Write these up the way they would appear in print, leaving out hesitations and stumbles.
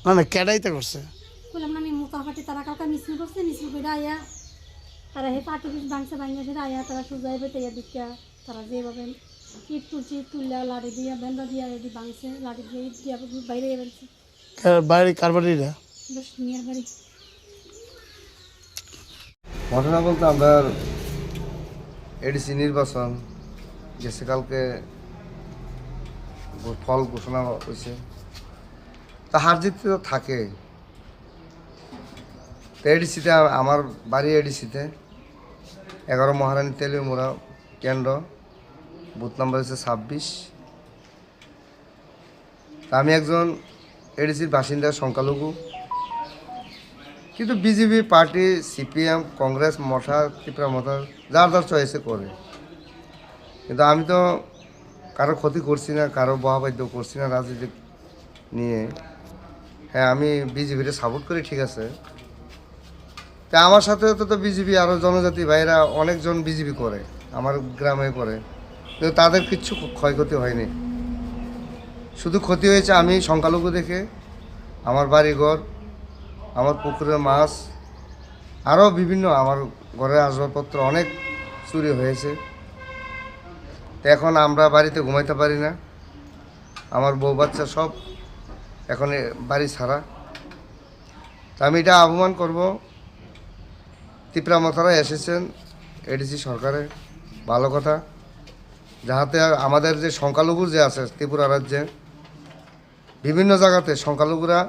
না না কেডাইতে করছে বললাম না আমি মোতাফাটি তারা কালকে মিছিল করছে মিছিল করে আয়া তারা হে পার্টি পিস ভাঙছে ভাঙছে সেটা আয়া তারা সুজাই বেতে দিকা তারা যেভাবে ইট তুলছি তুললা লাড়ি দিয়া বেন্দা দিয়া এটি ভাঙছে লাড়ি দিয়ে ইট দিয়া বাইরে বেরোচ্ছে বাইরে কার বাড়িটা বেশ নিয়ার বাড়ি। ঘটনা বলতে আমরা এডিসি নির্বাচন গেছে কালকে ফল ঘোষণা হয়েছে, তা হার জিত তো থাকে। তো এডিসিতে আমার বাড়ি এডিসিতে 11 মহারানী তেলিয়ামুড়া কেন্দ্র, বুথ নাম্বার হচ্ছে 26। তা আমি একজন এডিসির বাসিন্দা, সংখ্যালঘু, কিন্তু BJP party, CPM, Congress, Motha, Tripura Motha যার যার চয়েসে করে, কিন্তু আমি তো কারো ক্ষতি করছি না, কারো বহাবাদ্য করছি না রাজনীতি নিয়ে। হ্যাঁ, আমি বিজেপিকে সাপোর্ট করি, ঠিক আছে। তা আমার সাথে তো বিজেপি আরও জনজাতি ভাইরা অনেকজন বিজেপি করে, আমার গ্রামে করে, কিন্তু তাদের কিচ্ছু ক্ষয়ক্ষতি হয়নি। শুধু ক্ষতি হয়েছে আমি সংখ্যালঘু দেখে, আমার বাড়িঘর, আমার পুকুরের মাছ, আরও বিভিন্ন আমার ঘরের আসবাবপত্র অনেক চুরি হয়েছে। তো এখন আমরা বাড়িতে ঘুমাইতে পারি না, আমার বউ বাচ্চা সব এখন বাড়ি ছাড়া। তা আমি এটা আহ্বান করব, ত্রিপুরা মথারা এসেছেন এডিসি সরকারে, ভালো কথা, যাহাতে আমাদের যে সংখ্যালঘু যে আছে ত্রিপুরা রাজ্যে বিভিন্ন জায়গাতে সংখ্যালঘুরা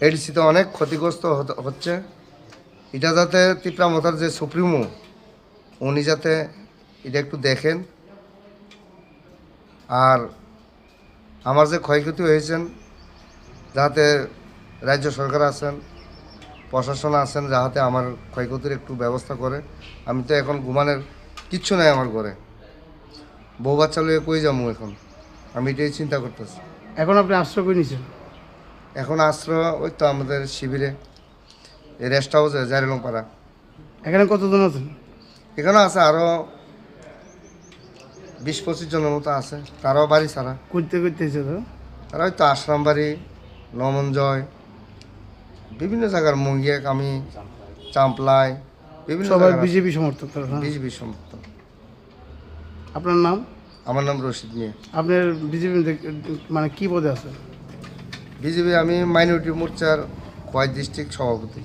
এডিসিতে অনেক ক্ষতিগ্রস্ত হচ্ছে। এটা যাতে ত্রিপুরা মথার যে সুপ্রিমো উনি যাতে এটা একটু দেখেন, আর আমার যে ক্ষয়ক্ষতি হয়েছেন যাতে রাজ্য সরকার আছেন, প্রশাসন আছেন, যাহাতে আমার ক্ষয়ক্ষতির একটু ব্যবস্থা করে। আমি তো এখন ঘুমানোর কিচ্ছু নাই আমার ঘরে, বউ বাচ্চা লইয়ে কই যাবো এখন, আমি এটাই চিন্তা করতেছি। এখন আপনি আশ্রয় করে নিয়েছেন? এখন আশ্রয় ওই তো আমাদের শিবিরে, এই রেস্ট হাউসে জারিলংপাড়া। এখানে কতজন আছেন? এখানে আছে আরও 20-25 জনের মতো আছে, তারাও বাড়ি ছাড়া। করতে করতেছে তো তারা হয়তো আশ্রাম বাড়ি, নমনজয়, বিভিন্ন জায়গার মঙ্গিয়া কামি, চাম্পলাই, বিভিন্ন সবাই বিজেপি সমর্থক তারা, হ্যাঁ? বিজেপি সমর্থন। আপনার নাম? আমার নাম রশিদ মিয়া। আপনার বিজেপি মানে কি পদে আছে? বিজেপি আমি মাইনরিটি মোর্চার খোয়াই ডিস্ট্রিক্ট সভাপতি।